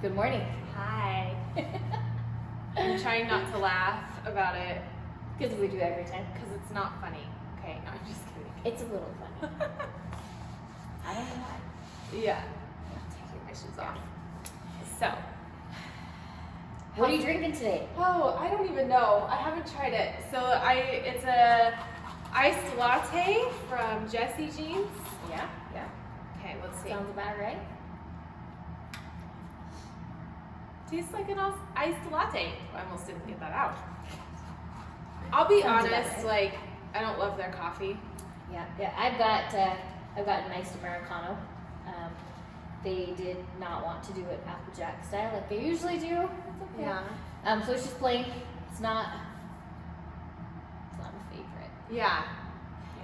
Good morning. Hi. I'm trying not to laugh about it Because we do every time. because it's not funny. Okay, no, I'm just kidding. It's a little funny. I don't know why. Yeah. I'm taking my shoes off. So. What are you drinking today? Oh, I don't even know. I haven't tried it. So it's a iced latte from Jessie Jeans. Yeah. Okay, let's see. Sounds about right. Tastes like an iced latte. I almost didn't get that out. I'll be Sounds about honest, right. like, I don't love their coffee. Yeah. I've got an iced Americano. They did not want to do it Applejack style like they usually do. It's okay. Yeah. So it's just plain. It's not my favorite. Yeah.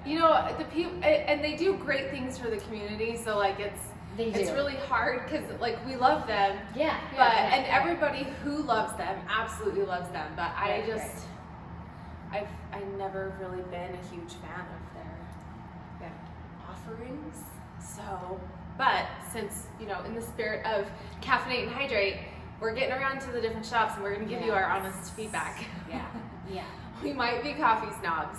You know, the people, and they do great things for the community, so like it's really hard because like we love them. Yeah. And everybody who loves them absolutely loves them, but I've never really been a huge fan of their offerings. So, but since, you know, in the spirit of caffeinate and hydrate, we're getting around to the different shops and we're going to give you our honest feedback. Yeah. We might be coffee snobs.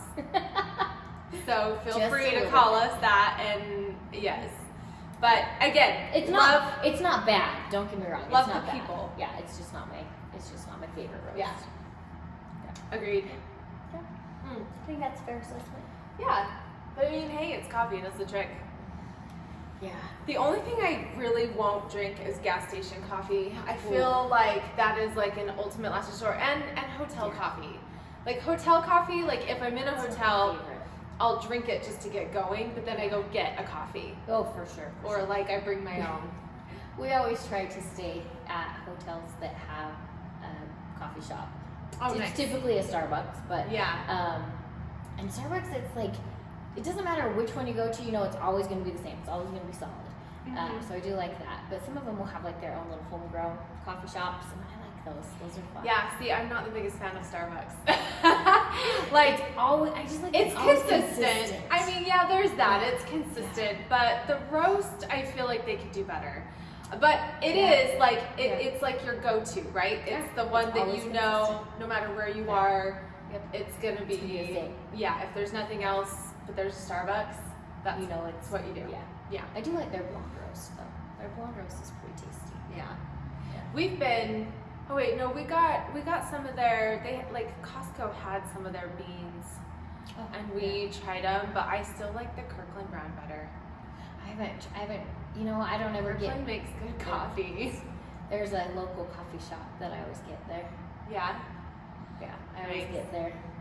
So feel Just free a to little call bit. us that, and yes. But again, It's not bad. Don't get me wrong. Love it's not the bad. people. Yeah, it's just not my favorite roast. Yeah. Agreed. Yeah. I think that's fair assessment. Yeah. But I mean, hey, it's coffee. That's the trick. Yeah. The only thing I really won't drink is gas station coffee. I feel like that is like an ultimate last resort, and hotel coffee. Like hotel coffee, like if I'm in a hotel, I'll drink it just to get going, but then I go get a coffee. Oh, for sure. Or like I bring my own. We always try to stay at hotels that have a coffee shop. Oh, It's nice. typically a Starbucks, but Yeah. and Starbucks, it's like it doesn't matter which one you go to. You know, it's always going to be the same. It's always going to be solid. So I do like that. But some of them will have like their own little homegrown coffee shops, and I like those. Those are fun. Yeah, see, I'm not the biggest fan of Starbucks. Like, I just like it's always consistent. I mean, yeah, there's that. It's consistent. But the roast, I feel like they could do better. But it is like, it's like your go-to, right? It's the one that always you know, no matter where you are, it's going to It's gonna be a be, thing. yeah, if there's nothing else, but there's Starbucks, that's it's what you do. Yeah. I do like their blonde roast though. Their blonde roast is pretty tasty. Yeah. We've been, oh wait, no, we got some of their, like Costco had some of their beans and we tried them, but I still like the Kirkland brand better. I haven't, you know, I don't ever Kirkland get. makes good coffee. There's a local coffee shop that I always get there. Yeah. Yeah, I always Nice. get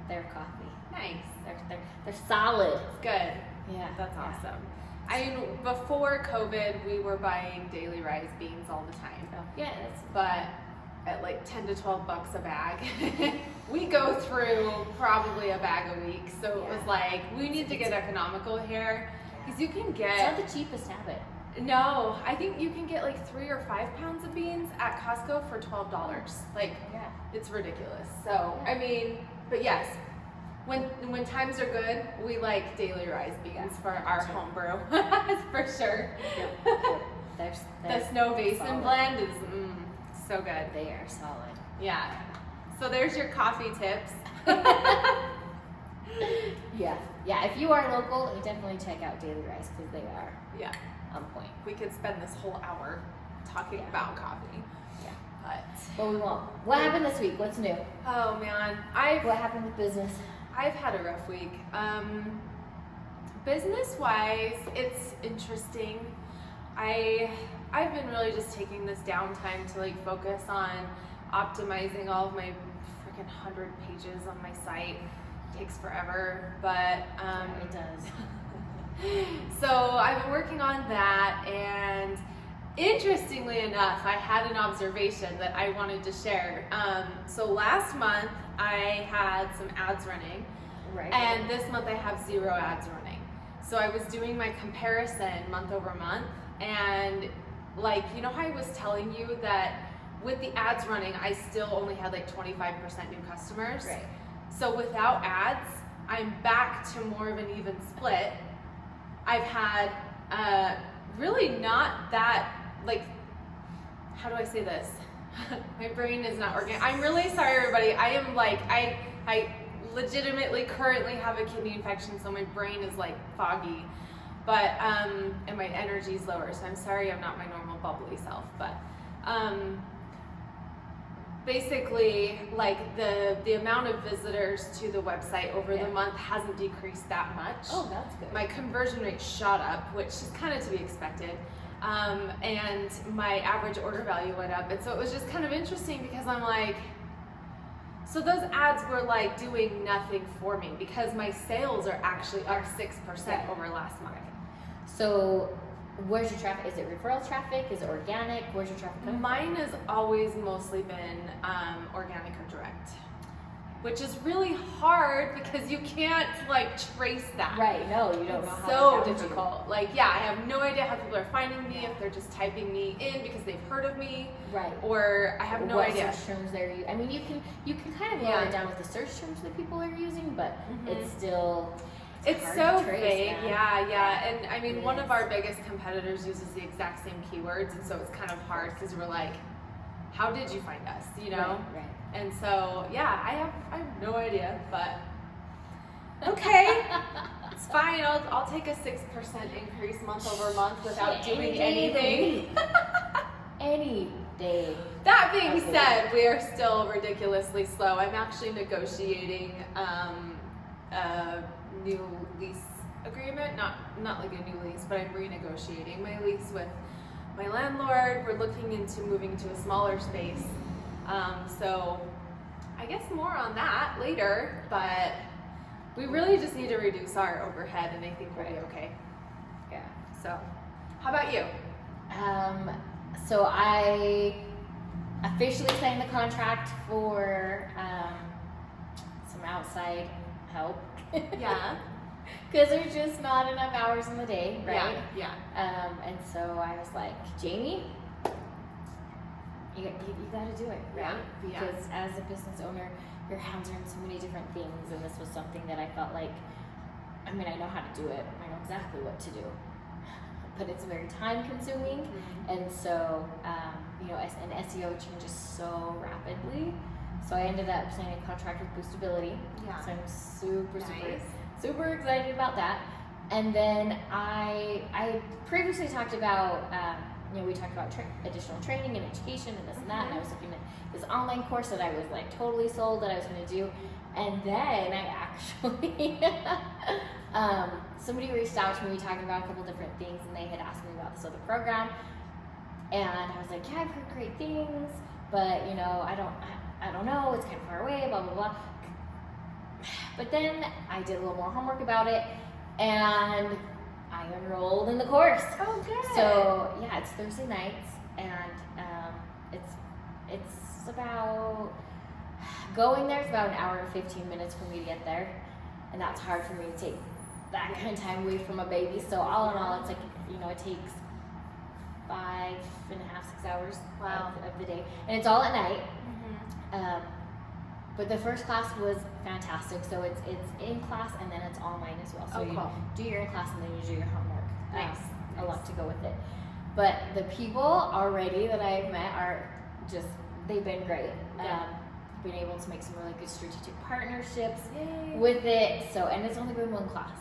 their coffee. Nice. They're solid. Good. Yeah. That's yeah. awesome. I mean, before COVID, we were buying Daily Rise beans all the time. Yeah, that's But at like 10 to 12 bucks a bag, we go through probably a bag a week. So it was like, we need to get economical here. Because you can it's get, not the cheapest habit. no, I think you can get like 3 or 5 pounds of beans at Costco for $12. Like, Yeah. it's ridiculous. So, I mean, but yes, when times are good, we like Daily Rise beans for our home brew. For sure. The Snow Basin solid. blend is so good. They are solid. Yeah. So there's your coffee tips. Yeah. If you are local, you definitely check out Daily Rice because they are Yeah. on point. We could spend this whole hour talking about coffee. Yeah. But But we won't. What happened this week? What's new? oh man, What happened with business? I've had a rough week. Business-wise, it's interesting. I've been really just taking this downtime to like focus on optimizing all of my freaking 100 pages on my site. It takes forever, but It does. so I've been working on that, and interestingly enough, I had an observation that I wanted to share. So last month I had some ads running, Right. and this month I have 0 ads running. So I was doing my comparison month over month, and like, you know how I was telling you that with the ads running, I still only had like 25% new customers. Right. So without ads, I'm back to more of an even split. I've had really not that, like, how do I say this? My brain is not working. I'm really sorry, everybody. I am like, I legitimately currently have a kidney infection, so my brain is like foggy, but, and my energy is lower, so I'm sorry I'm not my normal bubbly self, but, basically, like the amount of visitors to the website over the month hasn't decreased that much. Oh, that's good. My conversion rate shot up, which is kind of to be expected. And my average order value went up. And so it was just kind of interesting because I'm like, so those ads were like doing nothing for me because my sales are actually up 6% over last month. So where's your traffic? Is it referral traffic? Is it organic? Where's your traffic coming from? Mine has always mostly been organic or direct, which is really hard because you can't like trace that. Right, no, you don't know how so to difficult. Like, yeah, I have no idea how people are finding me, if they're just typing me in because they've heard of me. Right. Or I have no idea. What search terms they're using. I mean, you can kind of narrow it down with the search terms that people are using, but it's still... It's hard so to trace vague, that. yeah. And I mean, one of our biggest competitors uses the exact same keywords, and so it's kind of hard because we're like, how did you find us, you know? Right. And so, yeah, I have no idea, but okay, it's fine. I'll take a 6% increase month over month without doing anything. Any day. That being said, we are still ridiculously slow. I'm actually negotiating a new lease agreement, not like a new lease, but I'm renegotiating my lease with my landlord. We're looking into moving to a smaller space. So I guess more on that later, but we really just need to reduce our overhead and I think we'll be okay. Yeah. So how about you? So I officially signed the contract for some outside help. Yeah. Because there's just not enough hours in the day, right? Yeah. And so I was like, Jamie, you got to do it, right? Yeah. Because as a business owner, your hands are in so many different things, and this was something that I felt like, I mean, I know how to do it. I know exactly what to do, but it's very time consuming. And so, you know, and SEO changes so rapidly. So I ended up signing a contract with Boostability. Yeah. So I'm super excited about that. And then I previously talked about, you know, we talked about additional training and education and this and that, and I was looking at this online course that I was like totally sold that I was going to do. And then I actually, somebody reached out to me talking about a couple different things, and they had asked me about this other program. And I was like, yeah, I've heard great things, but you know, I don't know, it's kind of far away, blah, blah, blah. But then I did a little more homework about it, and I enrolled in the course. Oh, good. So yeah, it's Thursday nights, and it's about, going there, it's about an hour and 15 minutes for me to get there, and that's hard for me to take that kind of time away from a baby. So all in all, it's like, you know, it takes 5.5, 6 hours of the day, and it's all at night. But the first class was fantastic. So it's in class and then it's online as well. So you do your in class and then you do your homework. Nice. A lot to go with it. But the people already that I've met are just, they've been great. Been able to make some really good strategic partnerships with it. So, and it's only been one class.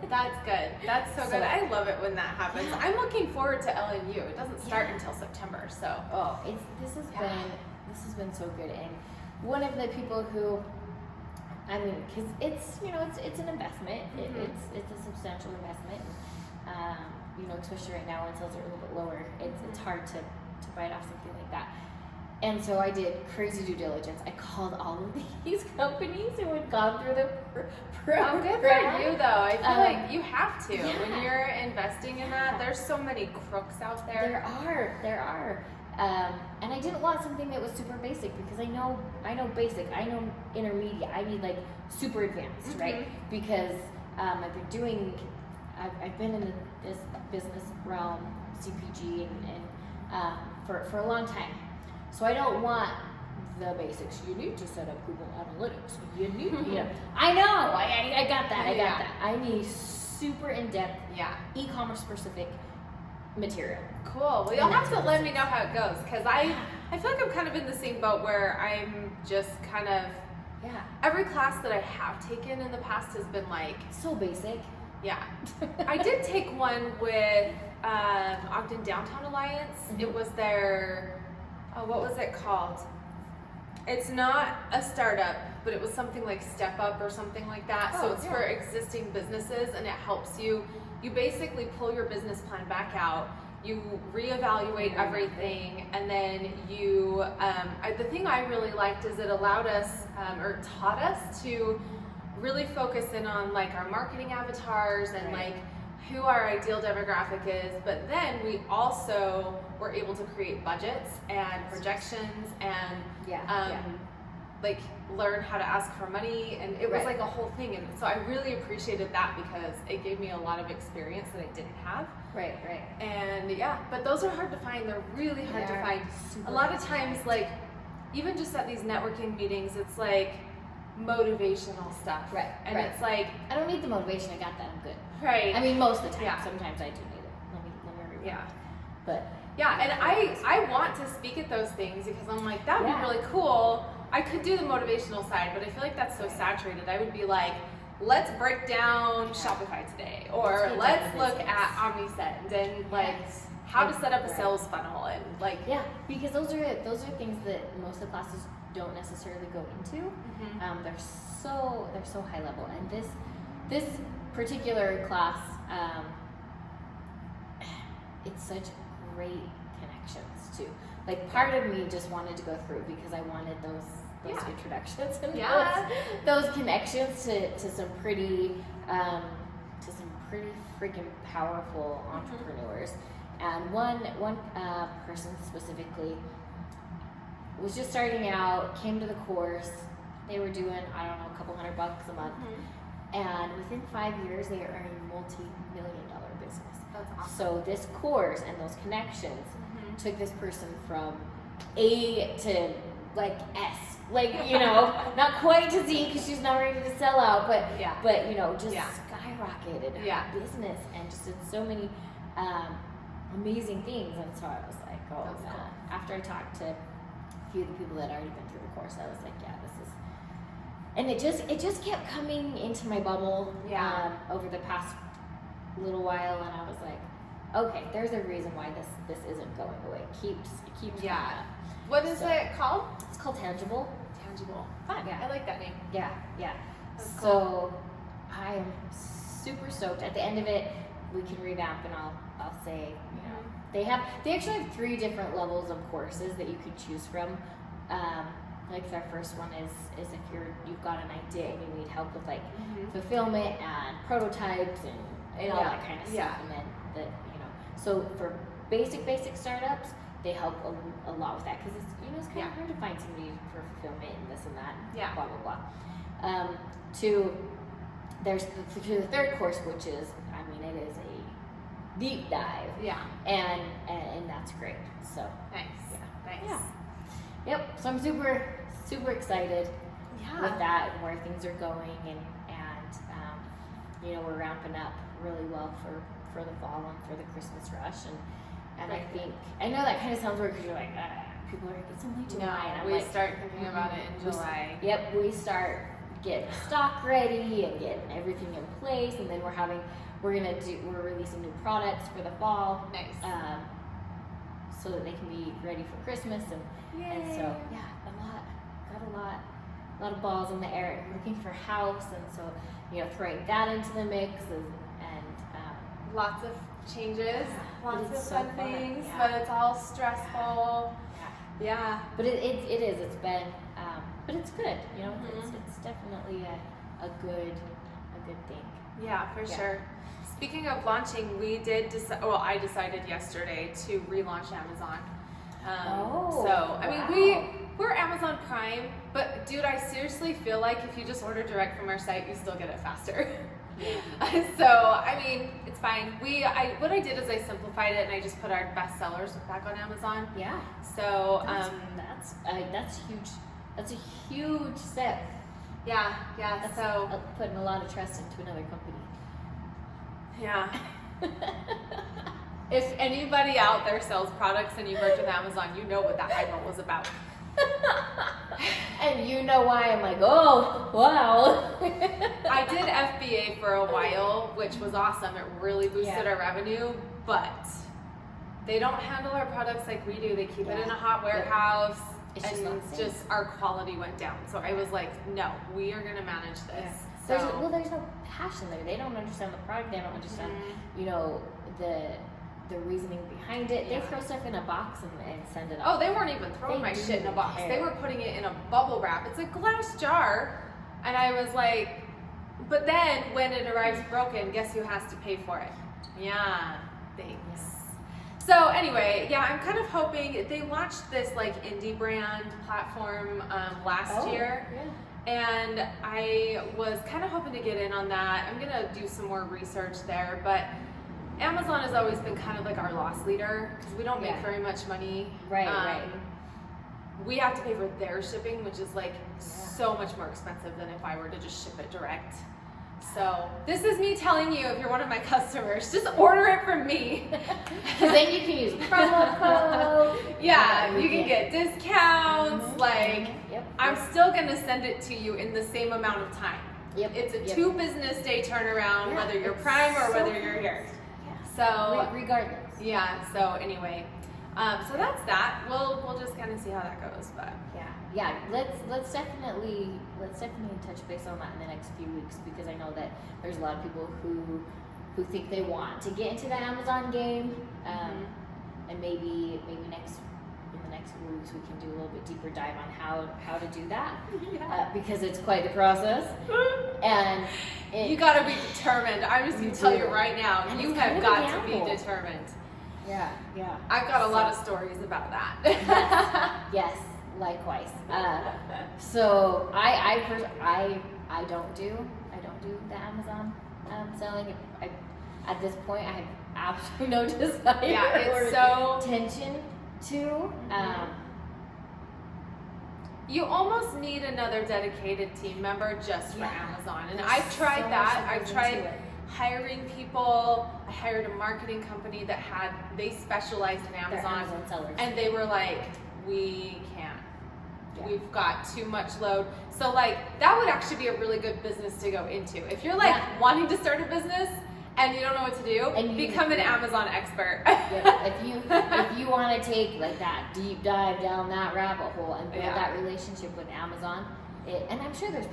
That's good. That's so good. I love it when that happens. Yeah. I'm looking forward to LNU. It doesn't start until September, so. Oh, this has been so good. And one of the people who, I mean, because it's, you know, it's an investment. It's a substantial investment. You know, especially right now when sales are a little bit lower, it's hard to bite off something like that. And so I did crazy due diligence. I called all of these companies who had gone through the program. Oh, good for you, though. I feel like you have to. Yeah. When you're investing in that, there's so many crooks out there. There are. And I didn't want something that was super basic, because I know basic, I know intermediate, I need like super advanced, right? Because I've been in this business realm, CPG, and for a long time. So I don't want the basics. You need to set up Google Analytics. You need, you know. I know. I got that. I got that. I need super in-depth, e-commerce specific material. Cool. Well, you'll have to let me know how it goes, because I feel like I'm kind of in the same boat where I'm just kind of, every class that I have taken in the past has been like so basic. Yeah. I did take one with Ogden Downtown Alliance. It was their, what was it called? It's not a startup, but it was something like Step Up or something like that. So it's for existing businesses, and it helps you. You basically pull your business plan back out. You reevaluate everything, and then you. The thing I really liked is it allowed us, or taught us to really focus in on like our marketing avatars and like who our ideal demographic is, but then we also were able to create budgets and projections and like learn how to ask for money, and it was like a whole thing, and so I really appreciated that because it gave me a lot of experience that I didn't have. Right. And but those are hard to find. They're really hard to find. A lot of times, like even just at these networking meetings, it's like motivational stuff. And it's like, I don't need the motivation, I got that, I'm good. I mean, most of the time. Sometimes I do need it. Let me rewind. But and I want to speak at those things because I'm like, that would be really cool. I could do the motivational side, but I feel like that's so saturated. I would be like, let's break down Shopify today, or let's look at OmniSend and like how to set up a sales funnel, and like because those are things that most of the classes don't necessarily go into. They're so high level, and this particular class, it's such great connections too. Like part of me just wanted to go through because I wanted those introductions and those connections to some pretty freaking powerful entrepreneurs. And one person specifically was just starting out, came to the course. They were doing, I don't know, a couple $100 a month. And within 5 years, they are earning multi-million-dollar business. That's awesome. So this course and those connections took this person from A to like S. Like, you know, not quite to Z because she's not ready to sell out, but you know, just skyrocketed her business and just did so many amazing things. And so I was like, oh, man. Cool. After I talked to a few of the people that had already been through the course, I was like, this is, and it just kept coming into my bubble over the past little while, and I was like, okay, there's a reason why this isn't going away. It keeps coming up. What is it called? It's called Tangible. Fun. I like that name. That's cool. So I am super stoked. At the end of it, we can revamp, and I'll say, you know, they actually have 3 different levels of courses that you could choose from. Like their first one is if you've got an idea and you need help with like fulfillment and prototypes and all that kind of stuff, and then so for basic startups, they help a lot with that because it's kind of hard to find somebody for fulfillment and this and that, blah blah blah. There's the third course, which is, I mean, it is a deep dive, and that's great. So nice. Yep. So I'm super excited with that and where things are going, and you know, we're ramping up really well for the fall and for the Christmas rush, and I know that kind of sounds weird because you're like, people are like, it's only July. No, we start thinking about it in July. We start getting stock ready and getting everything in place, and then we're releasing new products for the fall. Nice. So that they can be ready for Christmas, and so a lot of balls in the air, looking for a house, and so throwing that into the mix, and lots of changes, lots of so fun things, but it's all stressful. But it is. It's been, but it's good. You know, it's definitely a good thing. Yeah, for sure. Speaking of launching, we did I decided yesterday to relaunch Amazon. I mean, we're Amazon Prime, but dude, I seriously feel like if you just order direct from our site, you still get it faster. So, I mean, it's fine. What I did is I simplified it and I just put our best sellers back on Amazon. So, that's huge. That's a huge step. That's so putting a lot of trust into another company. If anybody out there sells products and you worked with Amazon, you know what that eye roll was about. And you know why I'm like, oh, wow. I did FBA for a while, which was awesome. It really boosted our revenue, but they don't handle our products like we do. They keep it in a hot warehouse, It's and just our quality went down. So I was like, no, we are going to manage this. So, there's no passion there. They don't understand the product. They don't understand, the reasoning behind it. They throw stuff in a box and send it off. Oh, they weren't even throwing my shit in a box. They were putting it in a bubble wrap. It's a glass jar. And I was like, but then when it arrives broken, guess who has to pay for it? Yeah, thanks. So anyway, I'm kind of hoping, they launched this like indie brand platform last year. And I was kind of hoping to get in on that. I'm gonna do some more research there, but Amazon has always been kind of like our loss leader because we don't make very much money. Right. We have to pay for their shipping, which is like so much more expensive than if I were to just ship it direct. So this is me telling you, if you're one of my customers, just order it from me. Because then you can use promo code. You can get discounts. I'm still gonna send it to you in the same amount of time. It's a 2 business day turnaround, whether you're Prime or whether you're here. So regardless. So anyway, so that's that. We'll just kind of see how that goes, but let's definitely touch base on that in the next few weeks, because I know that there's a lot of people who think they want to get into the Amazon game, and maybe in the next few weeks we can do a little bit deeper dive on how to do that, because it's quite the process, and you got to be determined. I'm just gonna tell you right now, you have got to be determined. I've got a lot of stories about that. Yes, likewise. So I don't do the Amazon selling. At this point, I have absolutely no desire or intention to. You almost need another dedicated team member just for Amazon, and I've tried that. I've tried hiring people. I hired a marketing company that they specialized in Amazon sellers, and they were like, we can't. We've got too much load. So that would actually be a really good business to go into. If you're wanting to start a business and you don't know what to do, and become an Amazon expert. If you want to take that deep dive down that rabbit hole and build that relationship with Amazon, and I'm sure there's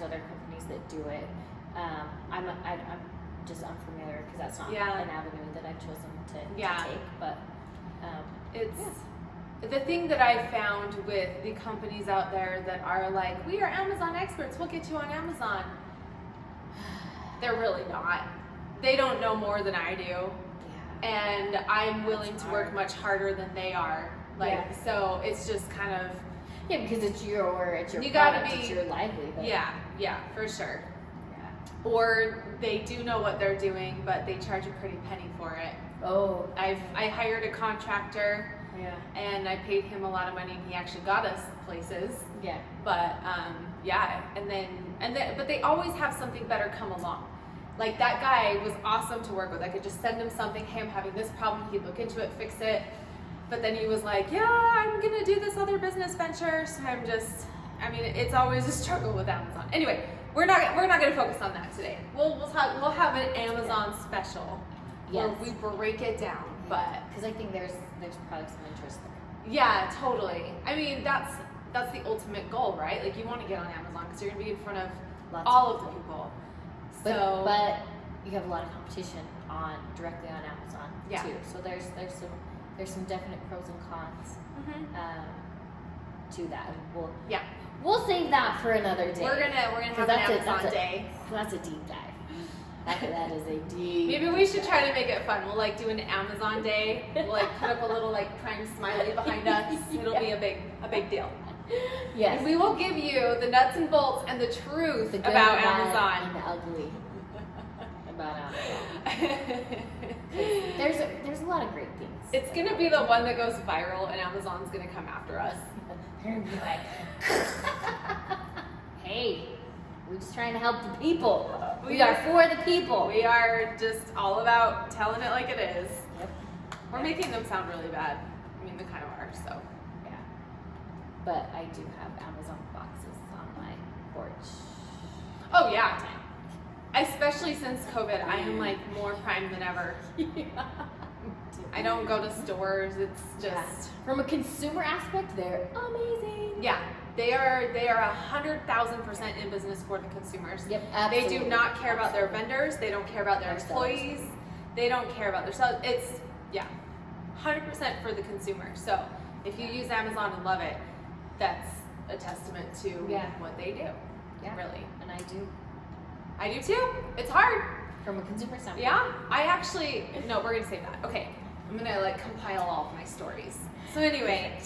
other companies that do it. I'm just unfamiliar because that's not an avenue that I've chosen to take. But the thing that I've found with the companies out there that are like, we are Amazon experts, we'll get you on Amazon. They're really not. They don't know more than I do. And I'm willing to work much harder than they are. So it's just kind of because it's your you product, gotta be, it's your livelihood. Yeah, for sure. Or they do know what they're doing, but they charge a pretty penny for it. I hired a contractor, and I paid him a lot of money, and he actually got us places. But but they always have something better come along. Like that guy was awesome to work with. I could just send him something, hey, I'm having this problem, he'd look into it, fix it. But then he was like, I'm gonna do this other business venture. So it's always a struggle with Amazon. Anyway, we're not gonna focus on that today. We'll have an Amazon special where we break it down. But because I think there's probably some interest there. Yeah, totally. I mean, that's the ultimate goal, right? Like you want to get on Amazon because you're gonna be in front of all of the people. But you have a lot of competition directly on Amazon too. So there's some definite pros and cons to that. We'll save that for another day. We're gonna have an Amazon day. That's a deep dive. That is a deep. Maybe we should try to make it fun. We'll do an Amazon day. We'll put up a little Prime smiley behind us. It'll be a big deal. Yes. And we will give you the nuts and bolts and the truth about Amazon. And the ugly about Amazon. There's a lot of great things. It's gonna be the one that goes viral, and Amazon's gonna come after us. They're gonna be like, hey, we're just trying to help the people. We are for the people. We are just all about telling it like it is. Yep. We're making them sound really bad. I mean, they kind of are, so. Yeah. But I do have Amazon boxes on my porch. Oh, yeah. Especially since COVID, I am like more primed than ever. I don't go to stores. It's just from a consumer aspect, they're amazing. Yeah, they are 100,000% in business for the consumers. Yep, absolutely. They do not care about their vendors. They don't care about their employees. They don't care about their sales. It's 100% for the consumer. So if you use Amazon and love it, that's a testament to what they do. Yeah, really. And I do. I do too. It's hard. From a consumer standpoint. Yeah, I actually, no, we're going to save that. Okay, I'm going to like compile all of my stories. So anyway,